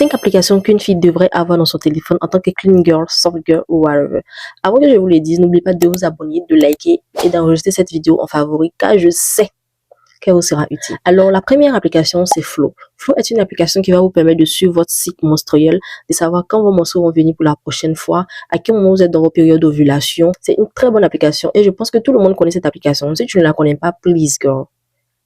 5 applications qu'une fille devrait avoir dans son téléphone en tant que clean girl, soft girl ou whatever. Avant que je vous les dise, n'oubliez pas de vous abonner, de liker et d'enregistrer cette vidéo en favori car je sais qu'elle vous sera utile. Alors, la première application, c'est Flow. Flow est une application qui va vous permettre de suivre votre cycle menstruel, de savoir quand vos menstrues vont venir pour la prochaine fois, à quel moment vous êtes dans vos périodes d'ovulation. C'est une très bonne application et je pense que tout le monde connaît cette application. Si tu ne la connais pas, please girl,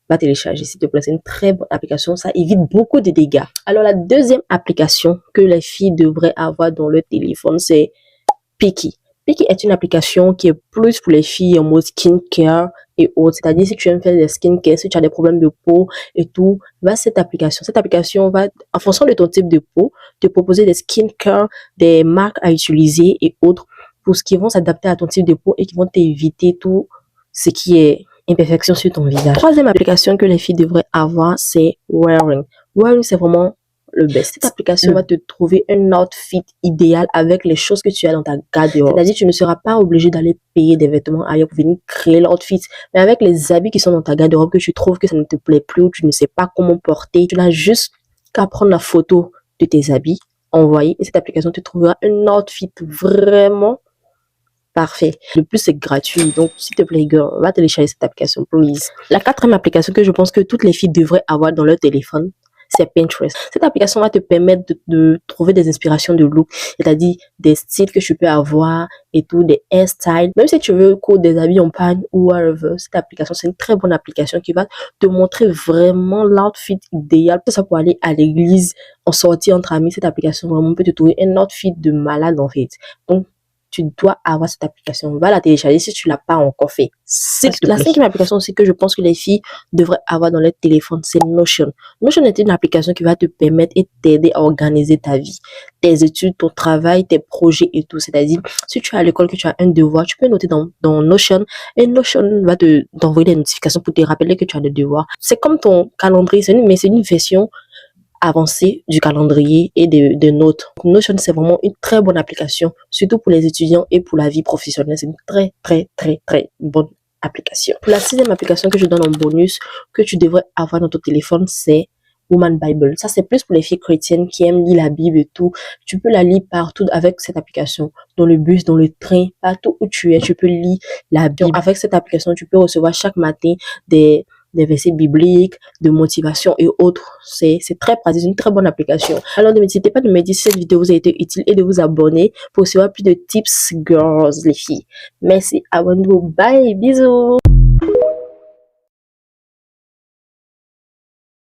va télécharger s'il te plaît. C'est une très bonne application, ça évite beaucoup de dégâts. Alors, la deuxième application que les filles devraient avoir dans leur téléphone, c'est Picky. Picky est une application qui est plus pour les filles en mode skincare et autres. C'est-à-dire, si tu aimes faire des skincare, si tu as des problèmes de peau et tout, va cette application. Cette application va, en fonction de ton type de peau, te proposer des skincare, des marques à utiliser et autres pour ce qui vont s'adapter à ton type de peau et qui vont t'éviter tout ce qui est imperfection sur ton visage. Troisième application que les filles devraient avoir, c'est Wearing. Wearing, c'est vraiment le best. Cette application va te trouver un outfit idéal avec les choses que tu as dans ta garde-robe. C'est-à-dire, tu ne seras pas obligé d'aller payer des vêtements ailleurs pour venir créer l'outfit. Mais avec les habits qui sont dans ta garde-robe, que tu trouves que ça ne te plaît plus ou tu ne sais pas comment porter, tu n'as juste qu'à prendre la photo de tes habits, envoyer et cette application te trouvera un outfit vraiment parfait. Le plus, c'est gratuit. Donc, s'il te plaît, girl, va télécharger cette application, please. La quatrième application que je pense que toutes les filles devraient avoir dans leur téléphone, c'est Pinterest. Cette application va te permettre de trouver des inspirations de look, c'est-à-dire des styles que tu peux avoir et tout, des hairstyles. Même si tu veux coudre des habits en panne ou whatever, cette application, c'est une très bonne application qui va te montrer vraiment l'outfit idéal. Tout ça pour aller à l'église, en sortie entre amis. Cette application vraiment peut te trouver un outfit de malade en fait. Donc, tu dois avoir cette application. Va la télécharger si tu l'as pas encore fait. La cinquième application aussi que je pense que les filles devraient avoir dans leur téléphone, c'est Notion. Notion est une application qui va te permettre et t'aider à organiser ta vie, tes études, ton travail, tes projets et tout. C'est-à-dire, si tu es à l'école, que tu as un devoir, tu peux noter dans Notion et Notion va t'envoyer des notifications pour te rappeler que tu as des devoirs. C'est comme ton calendrier, mais c'est une version avancée du calendrier et de notes. Notion, c'est vraiment une très bonne application, surtout pour les étudiants et pour la vie professionnelle. C'est une très bonne application. Pour la sixième application que je donne en bonus, que tu devrais avoir dans ton téléphone, c'est Woman Bible. Ça, c'est plus pour les filles chrétiennes qui aiment lire la Bible et tout. Tu peux la lire partout avec cette application. Dans le bus, dans le train, partout où tu es, tu peux lire la Bible. Donc, avec cette application, tu peux recevoir chaque matin des versets bibliques, de motivation et autres. C'est très pratique, c'est une très bonne application. Alors n'hésitez pas de me dire si cette vidéo vous a été utile et de vous abonner pour recevoir plus de tips girls les filles. Merci, abonnez-vous, bye, bisous.